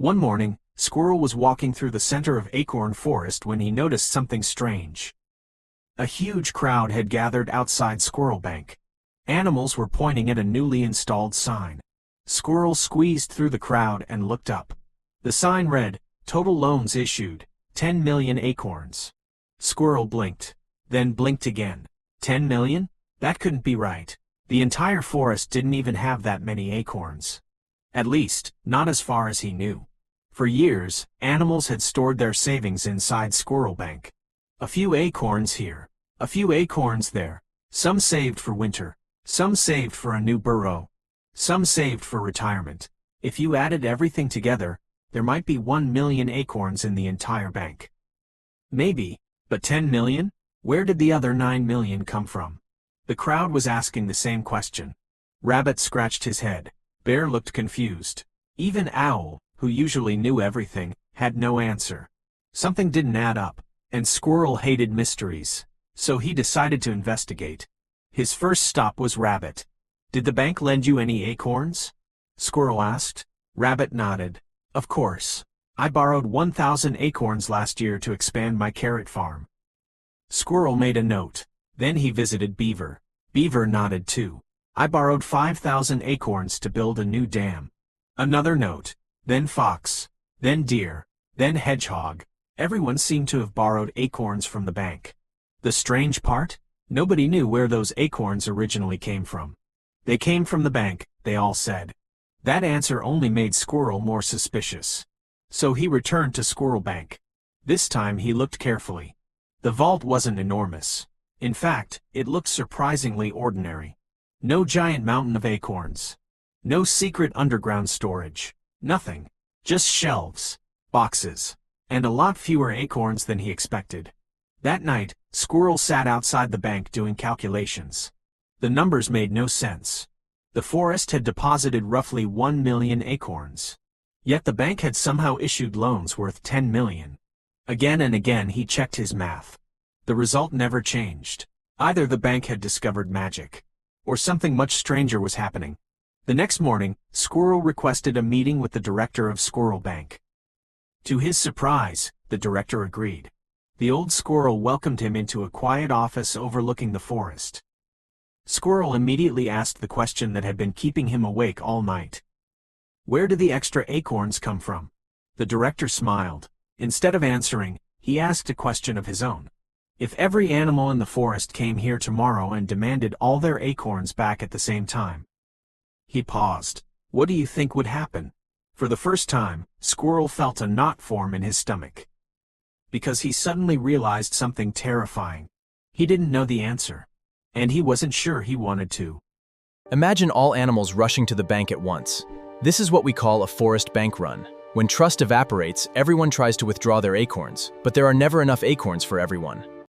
One morning, Squirrel was walking through the center of Acorn Forest when he noticed something strange. A huge crowd had gathered outside Squirrel Bank. Animals were pointing at a newly installed sign. Squirrel squeezed through the crowd and looked up. The sign read, "Total loans issued, 10 million acorns." Squirrel blinked, then blinked again. 10 million? That couldn't be right. The entire forest didn't even have that many acorns. At least, not as far as he knew. For years, animals had stored their savings inside Squirrel Bank. A few acorns here, a few acorns there. Some saved for winter, some saved for a new burrow, some saved for retirement. If you added everything together, there might be 1 million acorns in the entire bank. Maybe, but 10 million? Where did the other 9 million come from? The crowd was asking the same question. Rabbit scratched his head. Bear looked confused. Even Owl, who usually knew everything, had no answer. Something didn't add up, and Squirrel hated mysteries, so he decided to investigate. His first stop was Rabbit. "Did the bank lend you any acorns?" Squirrel asked. Rabbit nodded. "Of course. I borrowed 1,000 acorns last year to expand my carrot farm." Squirrel made a note. Then he visited Beaver. Beaver nodded too. "I borrowed 5,000 acorns to build a new dam." Another note. Then Fox. Then Deer. Then Hedgehog. Everyone seemed to have borrowed acorns from the bank. The strange part? Nobody knew where those acorns originally came from. They came from the bank, they all said. That answer only made Squirrel more suspicious. So he returned to Squirrel Bank. This time he looked carefully. The vault wasn't enormous. In fact, it looked surprisingly ordinary. No giant mountain of acorns. No secret underground storage. Nothing. Just shelves, boxes, and a lot fewer acorns than he expected. That night, Squirrel sat outside the bank doing calculations. The numbers made no sense. The forest had deposited roughly 1 million acorns. Yet the bank had somehow issued loans worth 10 million. Again and again he checked his math. The result never changed. Either the bank had discovered magic, or something much stranger was happening. The next morning, Squirrel requested a meeting with the director of Squirrel Bank. To his surprise, the director agreed. The old squirrel welcomed him into a quiet office overlooking the forest. Squirrel immediately asked the question that had been keeping him awake all night. "Where did the extra acorns come from?" The director smiled. Instead of answering, he asked a question of his own. If every animal in the forest came here tomorrow and demanded all their acorns back at the same time. He paused. What do you think would happen? For the first time, Squirrel felt a knot form in his stomach. Because he suddenly realized something terrifying. He didn't know the answer. And he wasn't sure he wanted to. Imagine all animals rushing to the bank at once. This is what we call a forest bank run. When trust evaporates, everyone tries to withdraw their acorns, but there are never enough acorns for everyone.